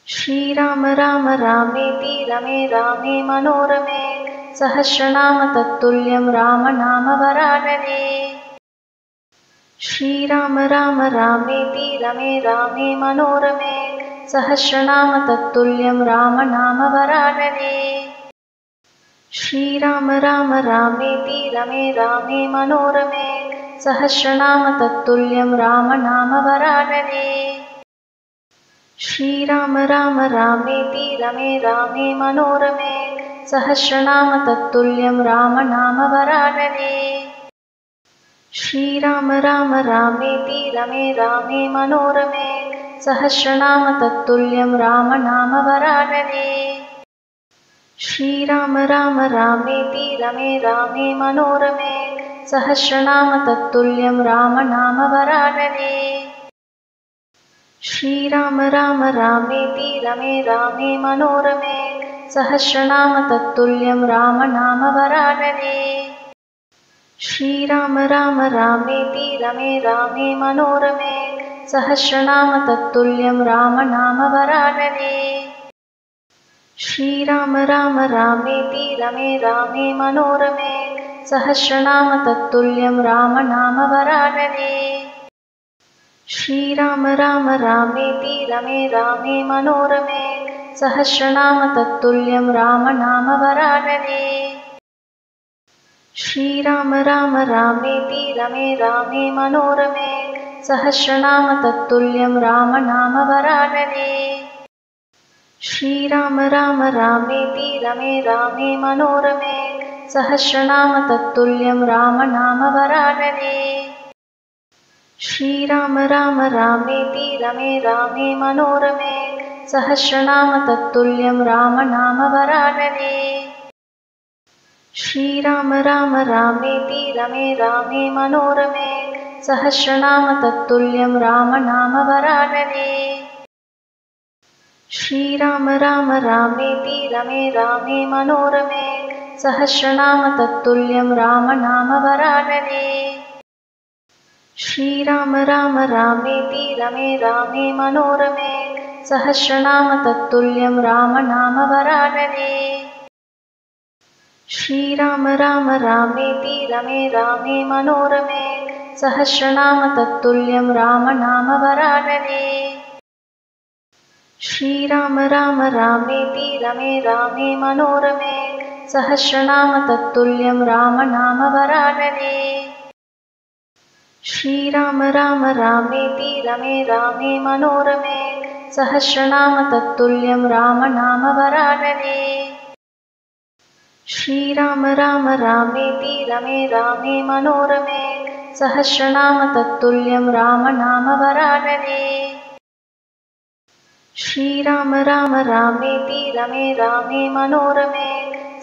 श्रीराम राम रामेति रमे रामे मनोरमे सहस्रनाम तत्तुल्यं राम नाम वरानने। श्रीराम राम रामेति रमे रामे मनोरमे सहस्रनाम तत्तुल्यं राम नाम वरानने। श्रीराम राम रामेति रमे रामे मनोरमे सहस्रनाम तत्तुल्यं राम नाम वरानने। श्रीराम राम रामेति रमे रामे मनोरमे सहस्रनाम तत्तुल्यं राम नाम वरानने। श्रीराम राम रामेति रमे रामे मनोरमे सहस्रनाम तत्तुल्यं राम नाम वरानने। श्रीराम राम रामेति रमे रामे मनोरमे सहस्रनाम तत्तुल्यं राम नाम वरानने। श्रीराम राम रामेति रमे रामे मनोरमे सहस्रनाम तत्तुल्यं राम नाम वरानने। श्रीराम राम रामेति रमे रामे मनोरमे सहस्रनाम तत्तुल्यं राम नाम वरानने। श्रीराम राम रामेति रमे रामे मनोरमे सहस्रनाम तत्तुल्यं राम नाम वरानने। श्रीराम राम रामेति रमे रामे मनोरमे सहस्रनाम तत्तुल्यं राम नाम वरानने। श्रीराम राम रामेति रमे रामे मनोरमे सहस्रनाम तत्तुल्यं राम नाम वरानने। श्रीराम राम रामेति रमे रामे मनोरमे सहस्रनाम तत्तुल्यं राम नाम वरानने। श्रीराम राम रामेति रमे रामे मनोरमे सहस्रनाम तत्तुल्यं राम नाम वरानने। श्रीराम राम रामेति रमे रामे मनोरमे सहस्रनाम तत्तुल्यं राम नाम वरानने। श्रीराम राम रामेति रमे रामे मनोरमे सहस्रनाम तत्तुल्यं राम नाम वरानने। श्रीराम राम रामेति रमे रामे मनोरमे सहस्रनाम तत्तुल्यं राम नाम वरानने। श्रीराम राम रामेति रमे रामे मनोरमे सहस्रनाम तत्तुल्यं राम नाम वरानने। श्रीराम राम रामेति रमे रामे मनोरमे सहस्रनाम तत्तुल्यं राम नाम वरानने। श्रीराम राम रामेति रमे रामे मनोरमे सहस्रनाम तत्तुल्यं राम नाम वरानने। श्रीराम राम रामेति रमे रामे मनोरमे सहस्रनाम तत्तुल्यं राम नाम वरानने। श्रीराम राम रामेति रमे रामे मनोरमे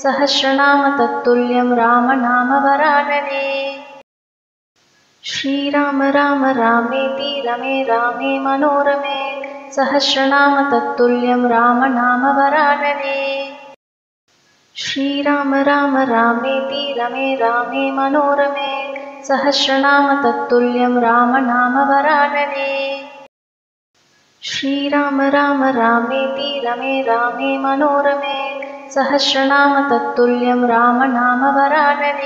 सहस्रनाम तत्तुल्यं राम नाम वरानने। श्रीराम राम रामेति रमे रामे मनोरमे सहस्रनाम तत्तुल्यं राम नाम वरानने। श्रीराम राम रामेति रमे रामे मनोरमे सहस्रनाम तत्तुल्यं राम नाम वरानने। श्रीराम राम रामेति रमे रामे मनोरमे सहस्रनाम तत्तुल्यं राम नाम वरानने।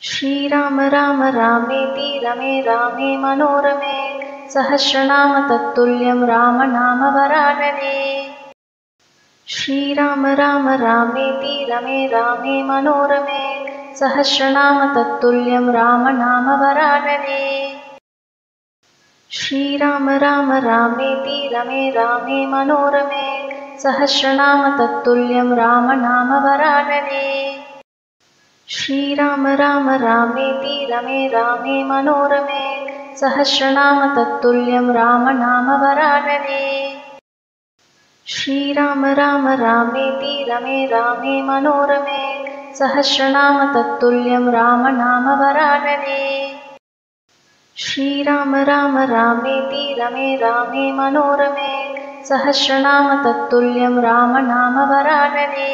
श्रीराम राम रामेति रमे रामे मनोरमे सहस्रनाम तत्तुल्यं राम नाम वरानने। श्रीराम राम रामेति रमे रामे मनोरमे सहस्रनाम तत्तुल्यं राम नाम वरानने। श्रीराम राम रामेति रमे रामे मनोरमे सहस्रनाम तत्तुल्यं राम नाम वरानने। श्रीराम राम रामेति रमे रामे मनोरमे सहस्रनाम तत्तुल्यं राम नाम वरानने। श्रीराम राम रामेति रमे रामे मनोरमे सहस्रनाम तत्तुल्यं राम नाम वरानने। श्रीराम राम रामेति रमे रामे मनोरमे सहस्रनाम तत्तुल्यं राम नाम वरानने।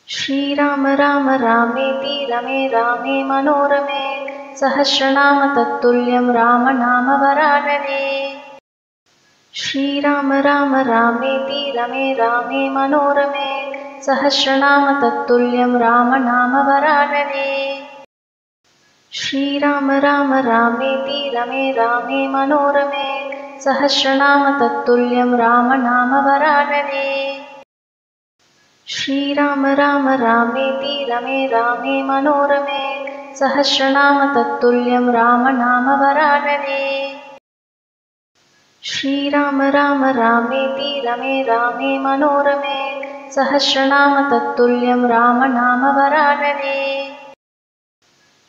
श्रीराम राम रामेति रमे रामे मनोरमे सहस्रनाम तत्तुल्यं राम नाम वरानने। श्रीराम राम रामेति रमे रामे मनोरमे सहस्रनाम तत्तुल्यं राम नाम वरानने। श्रीराम राम रामेति रमे रामे मनोरमे सहस्रनाम तत्तुल्यं राम नाम वरानने। श्रीराम राम रामेति रमे रामे मनोरमे सहस्रनाम तत्तुल्यं राम नाम वरानने। श्रीराम राम रामेति रमे रामे मनोरमे सहस्रनाम तत्तुल्यं राम नाम वरानने।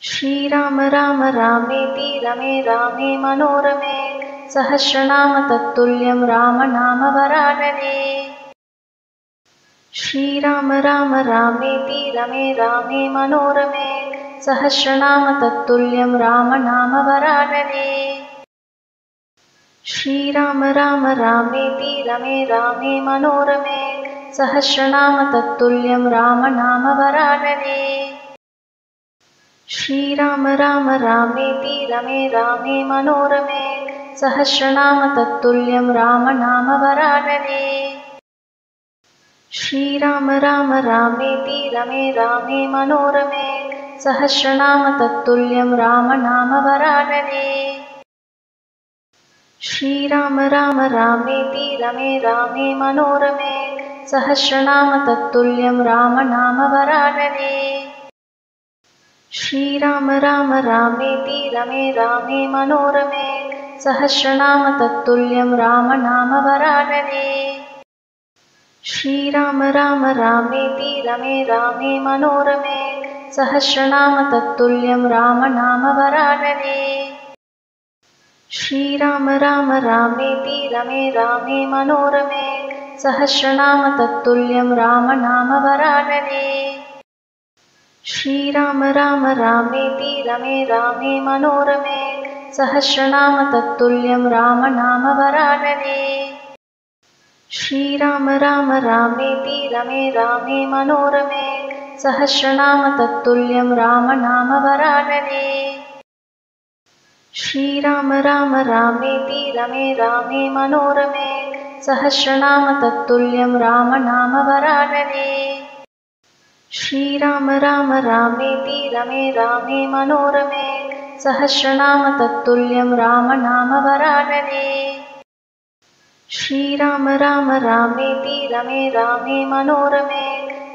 श्रीराम राम रामेति रमे रामे मनोरमे सहस्रनाम तत्तुल्यं राम नाम वरानने। श्रीराम राम रामेति रमे रामे मनोरमे सहस्रनाम तत्तुल्यं राम नाम वरानने। श्रीराम राम रामेति रमे रामे मनोरमे सहस्रनाम तत्तुल्यं राम नाम वरानने। श्रीराम राम रामेति रमे रामे मनोरमे सहस्रनाम तत्तुल्यं राम नाम वरानने। श्रीराम राम रामेति रमे रामे मनोरमे सहस्रनाम तत्तुल्यं राम नाम वरानने। श्रीराम राम रामेति रमे रामे मनोरमे सहस्रनाम तत्तुल्यं राम नाम वरानने। श्रीराम राम रामेति रमे रामे मनोरमे सहस्रनाम तत्तुल्यं राम नाम वरानने। श्रीराम राम रामेति रमे रामे मनोरमे सहस्रनाम तत्तुल्यं राम नाम वरानने। श्रीराम राम रामेति रमे रामे मनोरमे सहस्रनाम तत्तुल्यं राम नाम वरानने। श्रीराम राम रामेति रमे रामे मनोरमे सहस्रनाम तत्तुल्यं राम नाम वरानने। श्रीराम राम रामेति रमे रामे मनोरमे सहस्रनाम तत्तुल्यं राम नाम वरानने। श्रीराम राम रामेति रमे रामे मनोरमे सहस्रनाम तत्तुल्यं राम नाम वरानने। श्रीराम राम रामेति रमे रामे मनोरमे सहस्रनाम तत्तुल्यं राम नाम वरानने। श्रीराम राम रामेति रमे रामे मनोरमे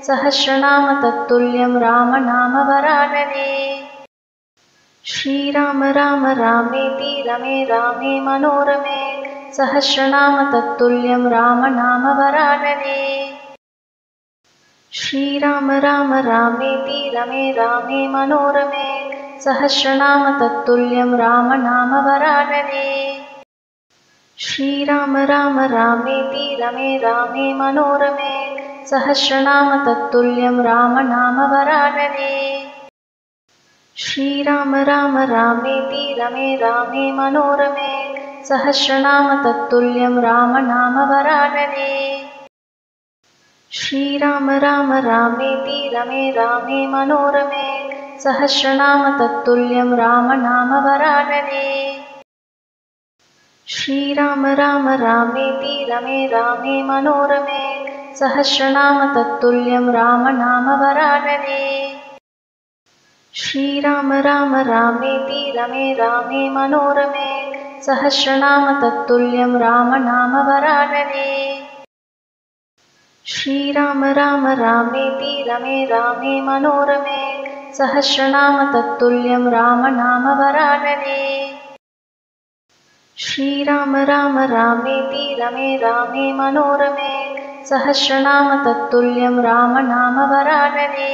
सहस्रनाम तत्तुल्यं राम नाम वरानने। श्रीराम राम रामेति रमे रामे मनोरमे सहस्रनाम तत्तुल्यं राम नाम वरानने। श्रीराम राम रामेति रमे रामे मनोरमे सहस्रनाम तत्तुल्यं राम नाम वरानने। श्रीराम राम रामेति रमे रामे मनोरमे सहस्रनाम तत्तुल्यं राम नाम वरानने। श्रीराम राम रामेति रमे रामे मनोरमे सहस्रनाम तत्तुल्यं राम नाम वरानने। श्रीराम राम रामेति रमे रामे मनोरमे सहस्रनाम तत्तुल्यं राम नाम वरानने। श्रीराम राम रामेति रमे रामे मनोरमे सहस्रनाम तत्तुल्यं राम नाम वरानने। श्रीराम राम रामेति रमे रामे मनोरमे सहस्रनाम तत्तुल्यं राम नाम वरानने। श्रीराम राम रामेति रमे रामे मनोरमे सहस्रनाम तत्तुल्यं राम नाम वरानने। श्रीराम राम रामेति रमे रामे मनोरमे सहस्रनाम तत्तुल्यं राम नाम वरानने।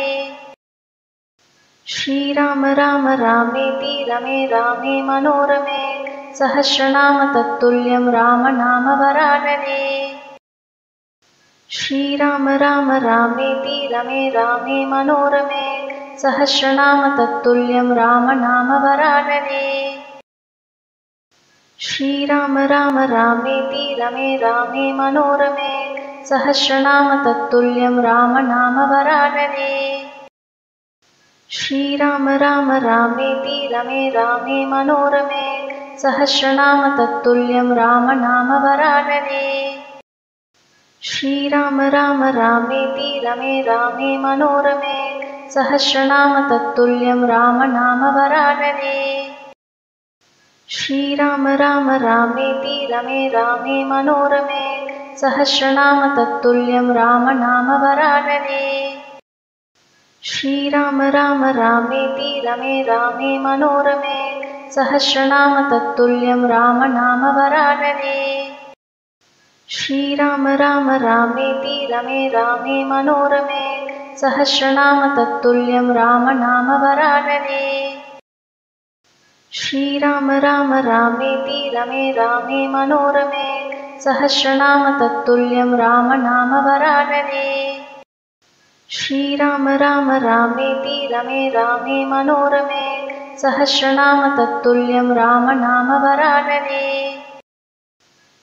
श्रीराम राम रामेति रमे रामे मनोरमे सहस्रनाम तत्तुल्यं राम नाम वरानने। श्रीराम राम रामेति रमे रामे मनोरमे सहस्रनाम तत्तुल्यं राम नाम वरानने। श्रीराम राम रामेति रमे रामे मनोरमे सहस्रनाम तत्तुल्यं राम नाम वरानने। श्रीराम राम रामेति रमे रामे मनोरमे सहस्रनाम तत्तुल्यं राम नाम वरानने। श्रीराम राम रामेति रमे रामे मनोरमे सहस्रनाम तत्तुल्यं राम नाम वरानने। श्रीराम राम रामेति रमे रामे मनोरमे सहस्रनाम तत्तुल्यं राम नाम वरानने। श्रीराम राम रामेति रमे रामे मनोरमे सहस्रनाम तत्तुल्यं राम नाम वरानने। श्रीराम राम रामेति रमे रामे मनोरमे सहस्रनाम तत्तुल्यं राम नाम वरानने। श्रीराम राम रामेति रमे रामे मनोरमे सहस्रनाम तत्तुल्यं राम नाम वरानने। श्रीराम राम रामेति रमे रामे मनोरमे सहस्रनाम तत्तुल्यं राम नाम वरानने।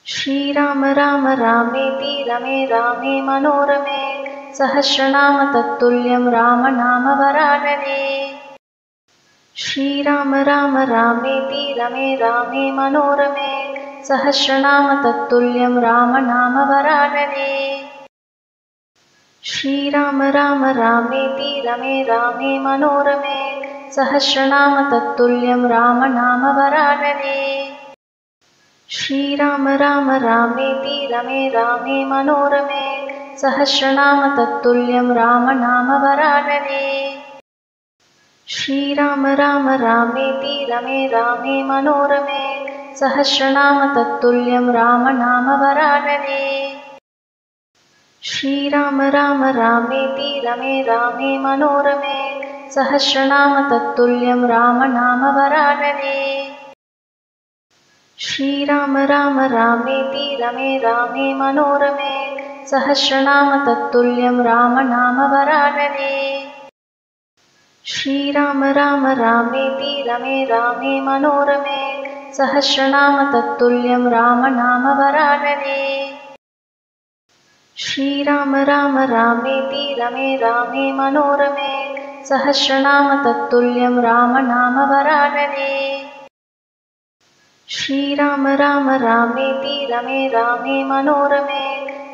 श्रीराम राम रामेति रमे रामे मनोरमे सहस्रनाम तत्तुल्यं राम नाम वरानने। श्रीराम राम रामेति रमे रामे मनोरमे सहस्रनाम तत्तुल्यं राम नाम वरानने। श्रीराम राम रामेति रमे रामे मनोरमे सहस्रनाम तत्तुल्यं राम नाम वरानने। श्रीराम राम रामेति रमे रामे मनोरमे सहस्रनाम तत्तुल्यं राम नाम वरानने। श्रीराम राम रामेति रमे रामे मनोरमे सहस्रनाम तत्तुल्यं राम नाम वरानने। श्रीराम राम रामेति रमे रामे मनोरमे सहस्रनाम तत्तुल्यं राम नाम वरानने। श्रीराम राम रामेति रमे रामे मनोरमे सहस्रनाम तत्तुल्यं राम नाम वरानने। श्रीराम राम रामेति रमे रामे मनोरमे सहस्रनाम तत्तुल्यं राम नाम वरानने। श्रीराम राम रामेति रमे रामे मनोरमे सहस्रनाम तत्तुल्यं राम नाम वरानने। श्रीराम राम रामेति रमे रामे मनोरमे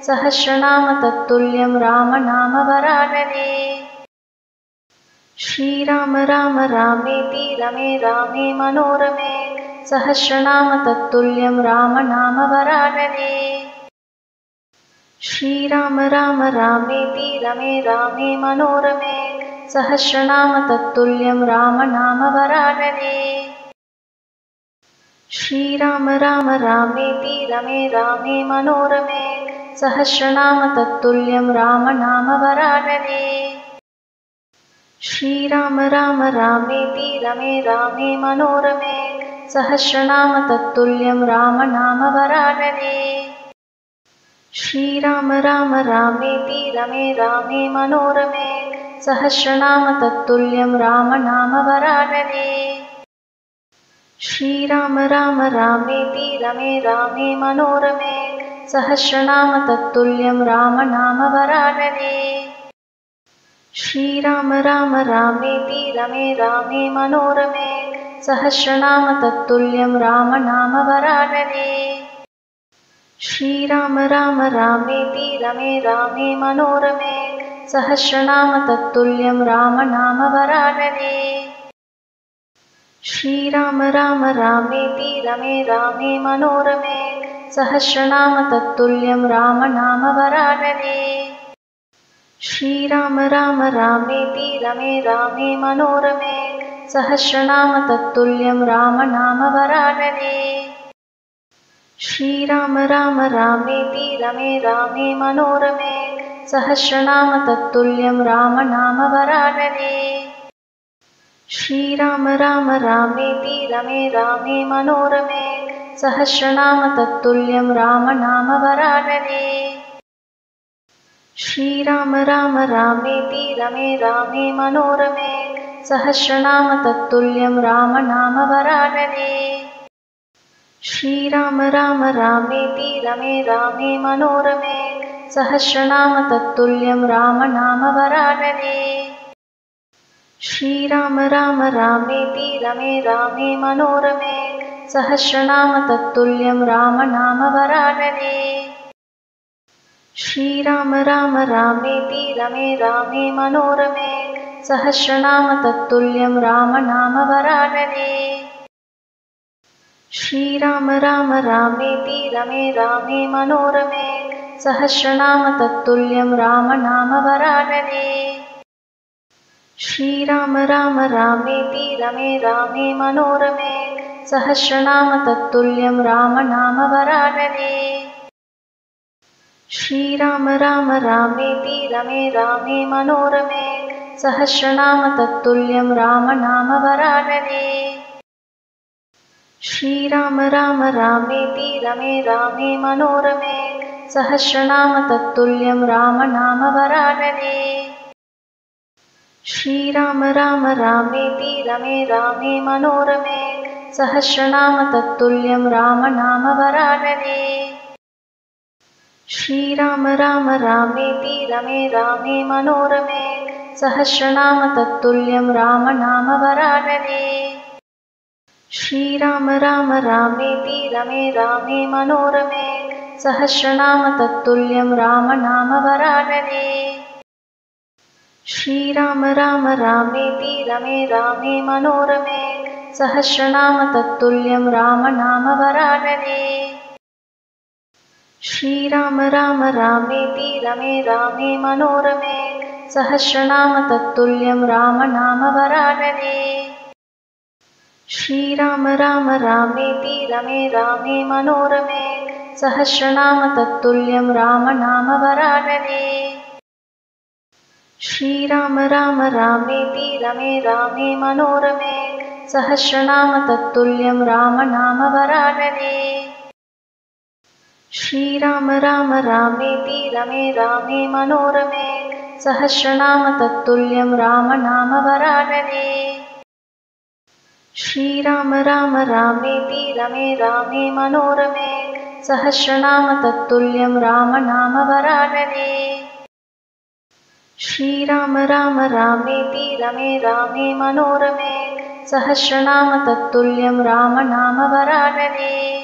सहस्रनाम तत्तुल्यं राम नाम वरानने। श्रीराम राम रामेति रमे रामे मनोरमे सहस्रनाम तत्तुल्यं राम नाम वरानने। श्रीराम राम रामेति रमे रामे मनोरमे सहस्रनाम तत्तुल्यं राम नाम वरानने। श्रीराम राम रामेति रमे रामे मनोरमे सहस्रनाम तत्तुल्यं राम नाम वरानने। श्रीराम राम रामेति रमे रामे मनोरमे सहस्रनाम तत्तुल्यं राम नाम वरानने। श्रीराम राम रामेति रमे रामे मनोरमे सहस्रनाम तत्तुल्यं राम नाम वरानने। श्रीराम राम रामेति रमे रामे मनोरमे सहस्रनाम तत्तुल्यं राम नाम वरानने। श्रीराम राम रामेति रमे रामे मनोरमे सहस्रनाम तत्तुल्यं राम नाम वरानने। श्रीराम राम रामेति रमे रामे मनोरमे सहस्रनाम तत्तुल्यं राम नाम वरानने। श्रीराम राम रामेति रमे रामे मनोरमे सहस्रनाम तत्तुल्यं राम नाम वरानने। श्रीराम राम रामेति रमे रामे मनोरमे सहस्रनाम तत्तुल्यं राम नाम वरानने। श्रीराम राम रामेति रमे रामे मनोरमे सहस्रनाम तत्तुल्यं राम नाम वरानने। श्रीराम राम रामेति रमे रामे मनोरमे सहस्रनाम तत्तुल्यं राम नाम वरानने। श्रीराम राम रामेति रमे रामे मनोरमे सहस्रनाम तत्तुल्यं राम नाम वरानने। श्रीराम राम रामेति रमे रामे मनोरमे सहस्रनाम तत्तुल्यं राम नाम वरानने। श्रीराम राम रामेति रमे रामे मनोरमे सहस्रनाम तत्तुल्यं राम नाम वरानने। श्रीराम राम रामेति रमे रामे मनोरमे सहस्रनाम तत्तुल्यं राम नाम वरानने। श्रीराम राम रामेति रमे रामे मनोरमे सहस्रनाम तत्तुल्यं राम नाम वरानने। श्रीराम राम रामेति रमे रामे मनोरमे सहस्रनाम तत्तुल्यं राम नाम वरानने। श्रीराम राम रामेति रमे रामे मनोरमे सहस्रनाम तत्तुल्यं राम नाम वरानने। श्रीराम राम रामेति रमे रामे मनोरमे सहस्रनाम तत्तुल्यं राम नाम वरानने। श्रीराम राम रामेति रमे रामे मनोरमे सहस्रनाम तत्तुल्यं राम नाम वरानने। श्रीराम राम रामेति रमे रामे मनोरमे सहस्रनाम तत्तुल्यं राम नाम वरानने। श्रीराम राम रामेति रमे रामे मनोरमे सहस्रनाम तत्तुल्यं राम नाम वरानने। श्रीराम राम रामेति रमे रामे मनोरमे सहस्रनाम तत्तुल्यं राम नाम वरानने। श्रीराम राम रामेति रमे रामे मनोरमे सहस्रनाम तत्तुल्यं राम नाम वरानने। श्रीराम राम रामेति रमे रामे मनोरमे सहस्रनाम तत्तुल्यं राम नाम वरानने। श्रीराम राम रामेति रमे रामे मनोरमे सहस्रनाम तत्तुल्यं राम नाम वरानने। श्रीराम राम रामेति रमे रामे मनोरमे सहस्रनाम तत्तुल्यं राम नाम वरानने। श्रीराम राम रामेति रमे रामे मनोरमे सहस्रनाम तत्तुल्यं राम नाम वरानने। श्रीराम राम रामेति रमे रामे मनोरमे सहस्रनाम तत्तुल्यं राम नाम वरानने।